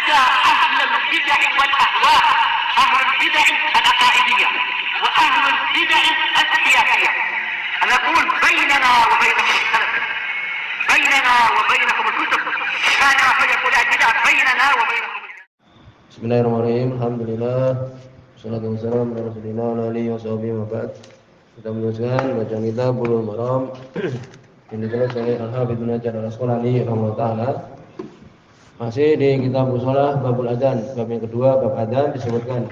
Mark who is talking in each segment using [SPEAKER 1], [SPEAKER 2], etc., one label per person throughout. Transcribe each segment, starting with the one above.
[SPEAKER 1] حتى أهل البدع والأهواء، أهل البدع العقائدية وأهل البدع السياسية، أنا أقول بيننا وبينكم السلف، بيننا وبينكم الكتب، كان فيقول البدع بيننا وبينكم.
[SPEAKER 2] Bismillahirrahmanirrahim. Alhamdulillah. Wassalatu wassalamu ala Rasulillah wa alihi washabihi wa ba'd. Kita meneruskan bacaan kita Bulughul Maram yang ditulis oleh Al-Hafidz Ibnu Hajar Al-Asqalani rahimahullah taala. Masih di kitab Shalah babul adzan, bab yang kedua, bab adzan. Disebutkan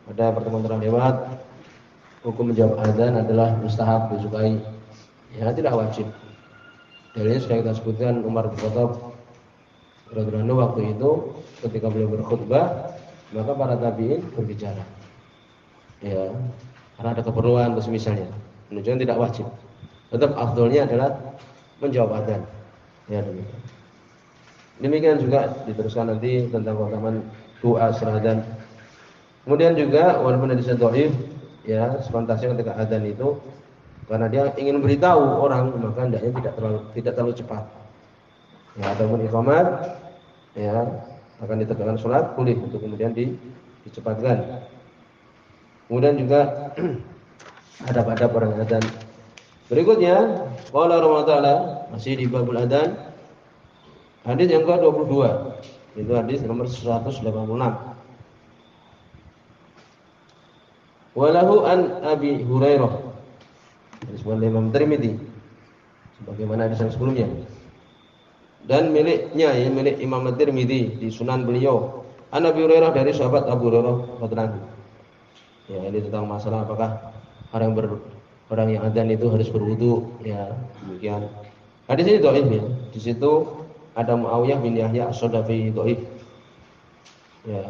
[SPEAKER 2] pada pertemuan terlewat hukum menjawab adzan adalah mustahab, disukai, ya tidak wajib. Dalilnya sudah kita sebutkan. Umar bin Khattab radhiyallahu anhu waktu itu ketika beliau berkhutbah, maka para tabi'in berbicara, ya, karena ada keperluan atau semisalnya. Menunjukkan tidak wajib. Tetap afdolnya adalah menjawab adzan. Ya, demikian. Demikian juga diteruskan nanti tentang keutamaan doa setelah adzan. Kemudian juga walaupun hadisnya dhaif, ya, sepantasnya ketika adzan itu karena dia ingin memberitahu orang, maka hendaknya tidak terlalu cepat. Ya, ataupun iqamat, ya, akan ditegakkan salat boleh untuk kemudian dicepatkan. Kemudian juga adab-adab orang adzan. Berikutnya, qala Rasulullah taala masih di babul adzan. Hadis yang ke-22. Itu hadis nomor 186. Walahu an Abi Hurairah. Disebutkan Imam Tirmidzi sebagaimana hadis yang sebelumnya. Dan miliknya, ya, milik Imam Tirmidzi di Sunan beliau. An Abi Hurairah, dari sahabat Abu Hurairah radhiyallahu anhu. Ya, ini tentang masalah apakah orang yang adzan itu harus berwudu, ya, demikian. Hadis ini dhaif, ya. Di situ ada Muawiyah bin Yahya As-Sadafi, dhaif. Ya.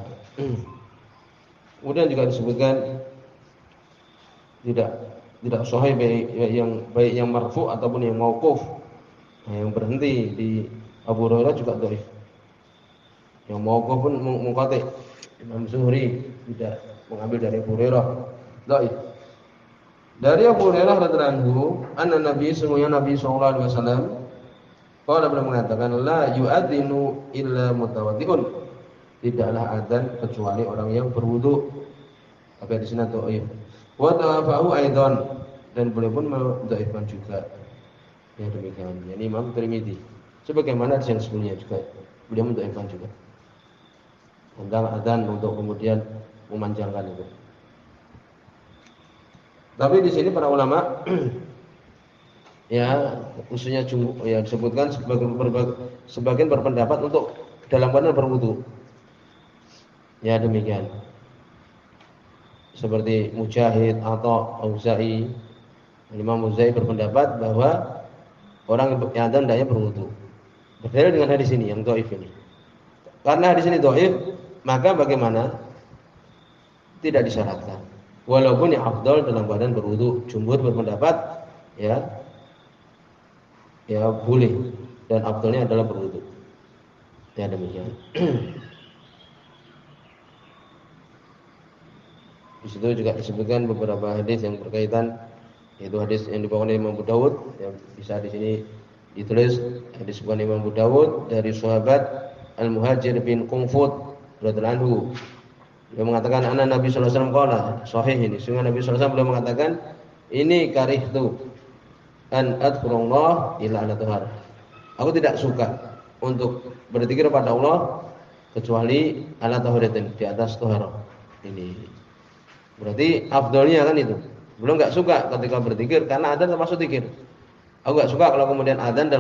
[SPEAKER 2] Kemudian juga disebutkan tidak sahih, baik yang marfu ataupun yang mauquf. Nah, yang berhenti di Abu Hurairah juga dhaif. Yang mauquf pun munqati. Imam Zuhri tidak mengambil dari Abu Hurairah, dhaif. Dari Abu Hurairah radhiyallahu anhu, anna Nabi sallallahu alaihi wasallam qala, beliau mengatakan, la yu'adzinu illa mutawaddi'un. Tidaklah adzan kecuali orang yang berwudu. Tapi di sini dhaif. Wa tawafahu aidan, dan beliau pun mendhaifkan juga. Ya, demikian. Yani Imam Tirmidzi. Sebagaimana di yang sebelumnya juga beliau mendhaifkan juga. Tentang adzan untuk kemudian memanjangkan itu. Tapi di sini para ulama ya, khususnya ya, disebutkan sebagian berpendapat untuk dalam keadaan berwudu. Ya, demikian. Seperti Mujahid atau Auza'i. Imam Auza'i berpendapat bahwa orang yang adzan hendaknya berwudu. Berdalil dengan hadis ini yang dhaif ini. Karena hadis ini dhaif, maka bagaimana? Tidak disyaratkan. Walaupun yang afdal dalam keadaan berwudu. Jumhur berpendapat ya boleh, dan afdalnya adalah berwudu. Ya, demikian. Di situ juga disebutkan beberapa hadis yang berkaitan, yaitu hadis yang dibawakan oleh Imam Abu Dawud, yang bisa di sini ditulis hadis bukan Imam Abu Dawud dari sahabat Al-Muhajir bin Qunfud radhiyallahu anhu. Beliau mengatakan, anna Nabi sallallahu alaihi wasallam qala, sahih ini. Sehingga Nabi sallallahu alaihi wasallam beliau mengatakan, ini karihtu an adkurullah illa ala tahar. Aku tidak suka untuk berzikir pada Allah kecuali ala taharatin, di atas taharah. Ini berarti afdalnya kan itu. Belum enggak suka ketika berzikir karena adzan termasuk zikir. Aku enggak suka kalau kemudian adzan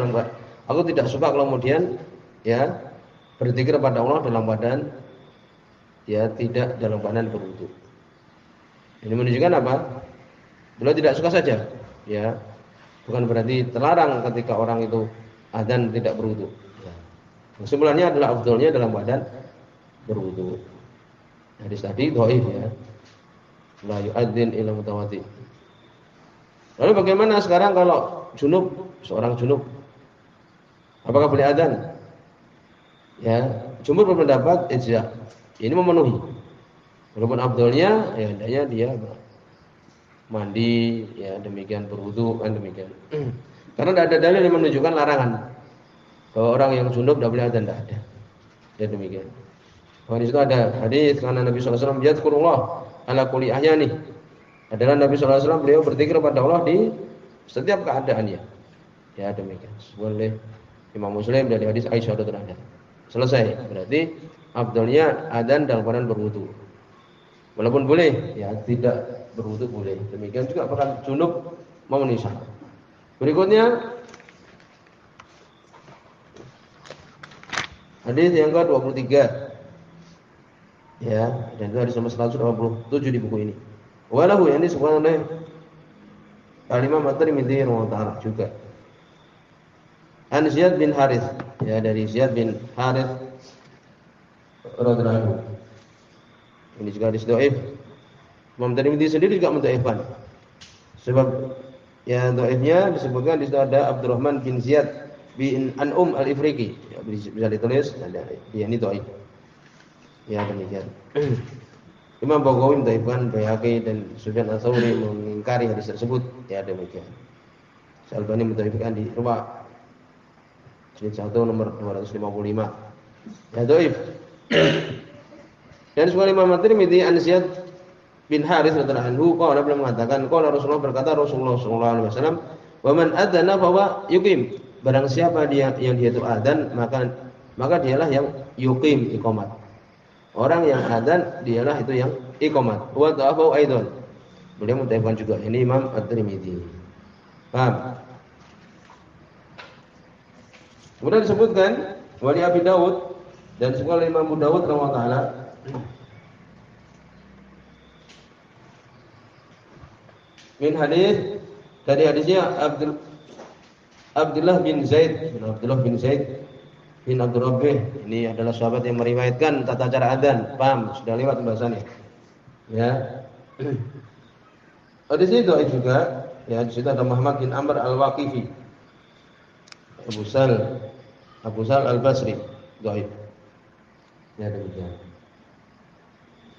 [SPEAKER 2] aku tidak suka kalau kemudian ya berzikir pada Allah dalam badan ya tidak dalam keadaan berwudu. Ini menunjukkan apa? Beliau tidak suka saja, ya. Bukan berarti terlarang ketika orang itu adzan tidak berwudu. Ya. Kesimpulannya adalah afdalnya dalam keadaan berwudu. Hadis tadi dhaif, ya. La yu'adzin illa mutawaddi. Lalu bagaimana sekarang kalau junub, seorang junub? Apakah boleh adzan? Ya, jumhur berpendapat ijza. Ini memenuhi. Walaupun afdalnya ya hendaknya dia mandi, ya demikian, berwudu, kan demikian. Karena tidak ada dalil yang menunjukkan larangan bahwa orang yang junub tidak boleh adzan, tidak ada. Ya demikian. Di situ ada hadis karena Nabi sallallahu alaihi wasallam yazkurullah ala kulli ahyani. Adalah Nabi sallallahu alaihi wasallam beliau berzikir kepada Allah di setiap keadaannya. Ya demikian. Boleh Imam Muslim dari hadis Aisyah radhiyallahu anha. Selesai. Berarti afdalnya adzan dalam keadaan berwudu. Walaupun boleh, ya tidak berwudu boleh. Demikian juga bahkan junub memenuhi syarat. Berikutnya hadis yang ke-23. Ya, dan itu hadis nomor 187 di buku ini. Walahu yang disebutkan oleh Al-Imam At-Tirmidzi rahimahullah juga. An Ziyad bin Harith, ya dari Ziyad bin Harith radhiyallahu anhu. Ini juga hadis dhaif. Imam Tirmidzi sendiri juga mendhaifkan. Sebab ya dhaifnya disebutkan di situ ada Abdurrahman bin Ziyad bin An'um al-Ifriqi. Ya, bisa ditulis ada ya ini dhaif. Ya demikian. Imam Baghawi mendhaifkan, Baihaqi dan Sufyan Ats-Tsauri mengingkari hadis tersebut. Ya demikian. Al-Albani mendhaifkan di Irwa jilid 1 nomor 255. Ya dhaif. Dan sebuah Imam At-Tirmidzi an Ziyad bin Harith radhiyallahu anhu qala beliau mengatakan qala Rasulullah berkata Rasulullah sallallahu alaihi wasallam wa man adzana fa huwa yuqim, barang siapa dia yang dia itu adzan maka dialah yang yuqim iqamat. Orang yang adzan dialah itu yang iqamat. Wa ta'afu aidan. Beliau mendhaifkan juga. Ini Imam At-Tirmidzi. Paham? Kemudian disebutkan wali Abi Daud dan juga Imam Abu Daud rahimahullah taala min hadis dari hadisnya Abdullah bin Zaid bin Abdul Rabbih. Ini adalah sahabat yang meriwayatkan tata cara adzan. Paham? Sudah lewat pembahasannya. Ya. Hadis itu juga ya di situ ada Muhammad bin Amr al-Waqifi. Abu Sal al-Basri dhaif. Ya demikian.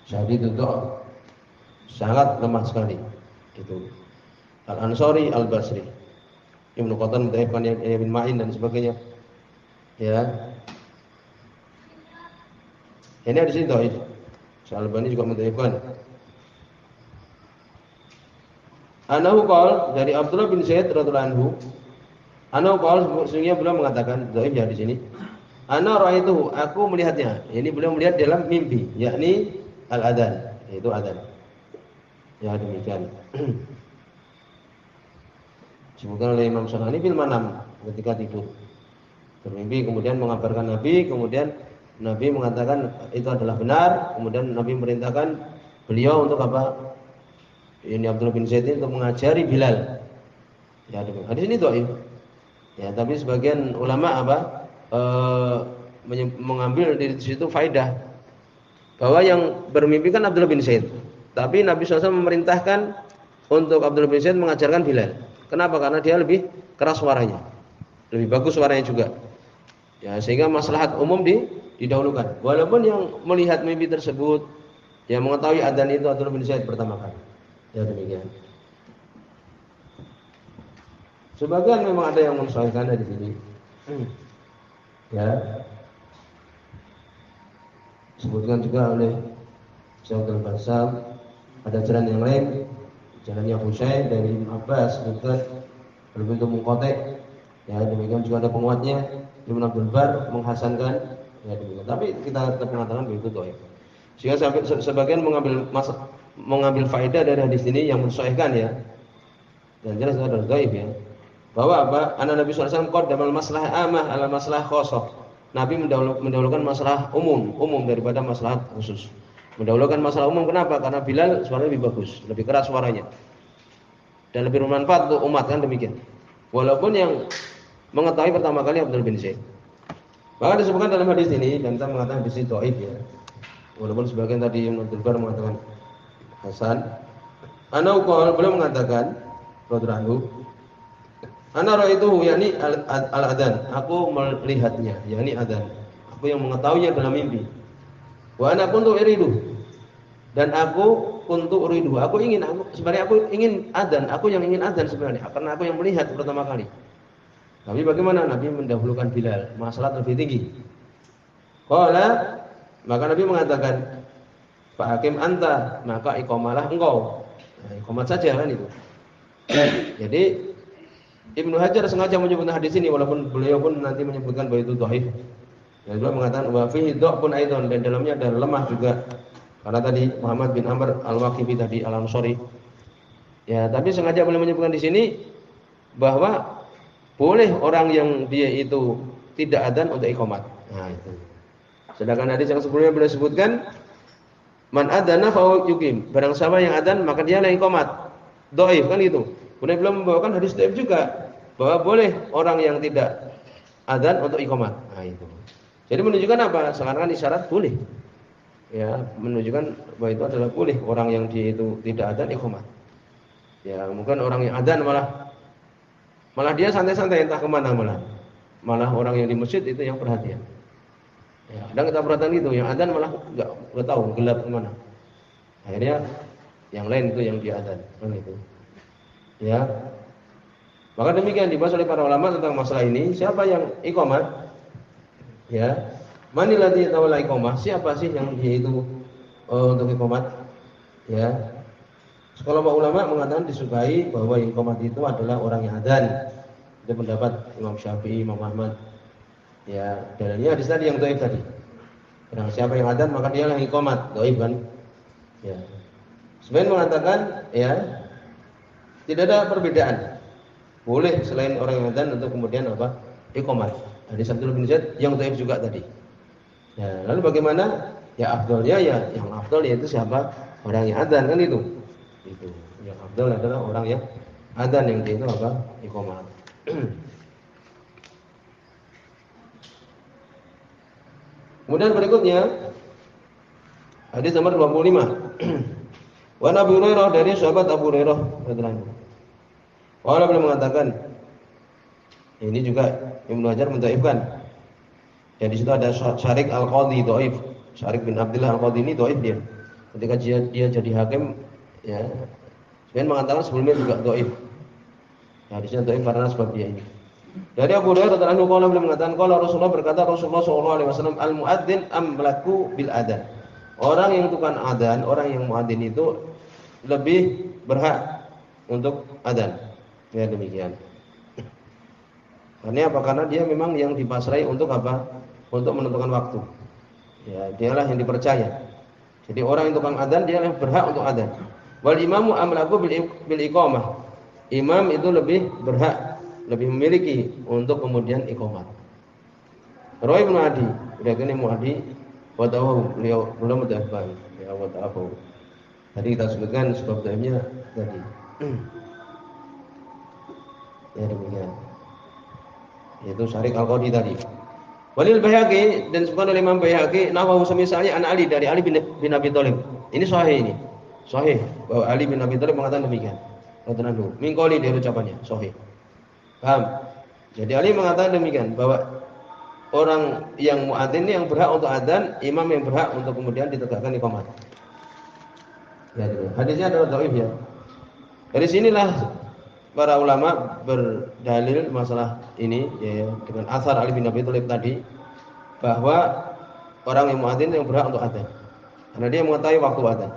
[SPEAKER 2] Syahid itu sangat lemah sekali. Itu Al-Ansari Al-Basri. Ibnu Qatan mendhaifkan Yahya bin Ma'in dan sebagainya. Ya. Ini ada di situ dhaif. Al-Albani juga mendhaifkan. Anahu qala dari Abdullah bin Zaid radhiyallahu anhu. Anahu qala sesungguhnya beliau mengatakan dhaif ya di sini. Ana ra'aituhu, aku melihatnya. Ini beliau melihat dalam mimpi, yakni al-adzan, yaitu adzan. Ya demikian. Disebutkan oleh Imam Syafi'i fil manam ketika tidur. Bermimpi kemudian mengabarkan Nabi, kemudian Nabi mengatakan itu adalah benar, kemudian Nabi merintahkan beliau untuk apa? Ini Abdullah bin Zaid untuk mengajari Bilal. Ya demikian. Hadis ini dhaif. Ya, tapi sebagian ulama apa? Mengambil dari situ faedah bahwa yang bermimpi kan Abdullah bin Zaid, tapi Nabi SAW memerintahkan untuk Abdullah bin Zaid mengajarkan Bilal. Kenapa? Karena dia lebih keras suaranya, lebih bagus suaranya juga. Ya, sehingga maslahat umum didahulukan. Walaupun yang melihat mimpi tersebut, yang mengetahui adzan itu Abdullah bin Zaid pertama kali. Ya demikian. Sebagian memang ada yang mensahihkan di sini. Ya, disebutkan juga oleh Syekh Al-Bassam ada jalan yang lain, jalannya Husain dari Ibnu Abbas juga berbentuk mungkotek. Ya demikian juga ada penguatnya Ibnu Abdul Bar menghasankan. Ya demikian. Tapi kita tetap mengatakan begitu dhaif. Sehingga sampai sebagian mengambil faedah dari hadis ini yang mensahihkan ya. Dan jelas itu adalah dhaif ya. Bahwa apa? Nabi SAW qaddamal maslahah amah ala maslahah khosoh. Nabi mendahulukan masalah umum daripada masalah khusus. Mendahulukan masalah umum kenapa? Karena Bilal suaranya lebih bagus, lebih keras suaranya. Dan lebih bermanfaat untuk umat kan demikian. Walaupun yang mengetahui pertama kali Abdul bin Zaid. Maka disebutkan dalam hadis ini dan kita mengatakan hadis itu dhaif ya. Walaupun sebagian tadi Ibnu Abdul Bar mengatakan hasan. Ana qala beliau mengatakan radhiyallahu anhu ana ra'aituhu yakni al-adzan. Aku melihatnya, yakni adzan. Aku yang mengetahuinya dalam mimpi. Wa ana kuntu uridu. Dan aku kuntu uridu. Sebenarnya aku ingin adzan, aku yang ingin adzan sebenarnya karena aku yang melihat pertama kali. Tapi bagaimana Nabi mendahulukan Bilal? Masalah lebih tinggi. Qala Maka Nabi mengatakan, Pak Hakim anta, maka iqamalah engkau. Nah, iqamat saja kan itu. Jadi Ibnu Hajar sengaja menyebutkan hadis ini walaupun beliau pun nanti menyebutkan bahwa itu dhaif. Dan beliau mengatakan wa fihi dha'fun aidan, dan dalamnya ada lemah juga. Karena tadi Muhammad bin Amr Al-Waqifi tadi Al-Ansari. Ya, tapi sengaja beliau menyebutkan di sini bahwa boleh orang yang dia itu tidak adzan untuk iqamat. Nah, itu. Sedangkan hadis yang sebelumnya beliau sebutkan man adzana fa yuqim. Barang siapa yang adzan maka dia yang iqamat. Dhaif kan gitu. Kemudian beliau membawakan hadis dhaif juga bahwa boleh orang yang tidak adzan untuk iqamat. Nah, itu. Jadi menunjukkan apa? Sekarang kan isyarat boleh. Ya, menunjukkan bahwa itu adalah boleh orang yang dia itu tidak adzan iqamat. Ya, mungkin orang yang adzan malah dia santai-santai entah kemana malah orang yang di masjid itu yang perhatian. Ya, kadang kita perhatian gitu, yang adzan malah enggak tahu gelap kemana. Akhirnya yang lain itu yang dia adzan, kan itu. Ya. Maka demikian dibahas oleh para ulama tentang masalah ini, siapa yang iqamat? Ya. Manil ladzi tawalla iqamah? Siapa sih yang dia itu untuk iqamat? Ya. Sekelompok ulama mengatakan disukai bahwa iqamat itu adalah orang yang adzan. Itu pendapat Imam Syafi'i, Imam Ahmad. Ya, dalilnya hadis tadi yang dhaif tadi. Barang siapa yang adzan maka dia yang iqamat, dhaif kan? Ya. Sebenarnya mengatakan ya tidak ada perbedaan. Boleh selain orang yang adzan untuk kemudian apa? Iqamat. Hadis Abdullah bin Zaid yang dhaif juga tadi. Ya, lalu bagaimana? Ya afdalnya ya yang afdal yaitu siapa? Orang yang adzan kan itu. Itu. Yang afdal adalah orang yang adzan yang itu apa? Iqamat. Kemudian berikutnya hadis nomor 25. Wa Abu Hurairah, dari sahabat Abu Hurairah radhiyallahu anhu. Wala beliau mengatakan, ini juga Ibnu Hajar mendhaifkan. Ya di situ ada Syarik Al-Qadhi dhaif. Syarik bin Abdullah Al-Qadhi ini dhaif dia. Ketika dia jadi hakim ya, sebenarnya mengatakan sebelumnya juga dhaif. Ya di sini dhaif karena sebab dia ini. Dari Abu Hurairah radhiyallahu anhu beliau mengatakan qala Rasulullah, berkata Rasulullah sallallahu alaihi wasallam al-muadzin amlaku bil adzan. Orang yang tukang adzan, orang yang muadzin itu lebih berhak untuk adzan. Ya demikian. Karena apa? Karena dia memang yang dipasrai untuk apa? Untuk menentukan waktu. Ya, dialah yang dipercaya. Jadi orang yang tukang adzan dia yang berhak untuk adzan. Wal imamu amlaku bil iqamah. Imam itu lebih berhak, lebih memiliki untuk kemudian iqamat. Rawi bin Adi, beliau ini Muadi, wa ta'ahu, beliau belum mendaftar, ya wa ta'ahu. Tadi kita sebutkan sebab dhaifnya tadi. Ya demikian. Yaitu Syarik Al-Qadhi tadi. Walil Baihaqi, dan disebutkan oleh Imam Baihaqi nawahu semisalnya an Ali, dari Ali bin Abi Thalib. Ini sahih ini. Sahih bahwa Ali bin Abi Thalib mengatakan demikian. Radhiyallahu min qouli, dari ucapannya sahih. Paham? Jadi Ali mengatakan demikian bahwa orang yang muadzin ini yang berhak untuk adzan, imam yang berhak untuk kemudian ditegakkan iqamah. Ya, gitu. Hadisnya adalah dhaif ya. Dari sinilah para ulama berdalil masalah ini ya, dengan asar Ali bin Abi Thalib tadi bahwa orang yang muadzin yang berhak untuk adzan. Karena dia mengetahui waktu adzan.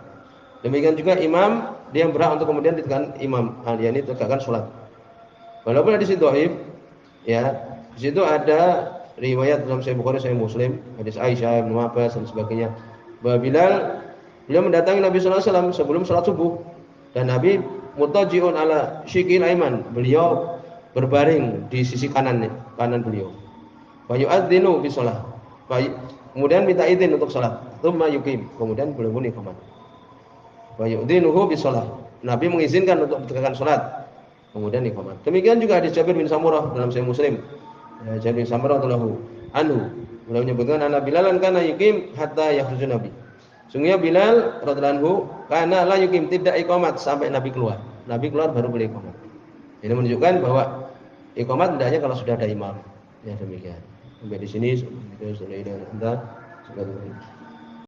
[SPEAKER 2] Demikian juga imam, dia yang berhak untuk kemudian ditegakkan imam, yakni tegakkan salat. Walaupun hadis itu dhaif ya, di situ ada riwayat dalam Sahih Bukhari, Sahih Muslim, hadis Aisyah, Ibnu Abbas dan sebagainya. Bahwa Bilal beliau mendatangi Nabi sallallahu alaihi wasallam sebelum salat subuh dan Nabi mutajiun ala syikil aiman, beliau berbaring di sisi kanan beliau. Wa yu'adzinu bis shalah. Kemudian minta izin untuk salat. Tsumma yuqim, kemudian beliau pun iqamah. Wa yu'dzinuhu bis shalah. Nabi mengizinkan untuk menegakkan salat. Kemudian iqamah. Demikian juga hadis Jabir bin Samurah dalam Sahih Muslim. Ya, Jabir bin Samurah radhiyallahu anhu, beliau menyebutkan anna Bilalan kana yuqim hatta yakhrujun Nabi. Sungguhnya Bilal radhiyallahu anhu kana la yuqim, tidak iqamat sampai Nabi keluar. Nabi keluar baru boleh iqamat. Ini menunjukkan bahwa iqamat hendaknya kalau sudah ada imam. Ya demikian. Sampai di sini sudah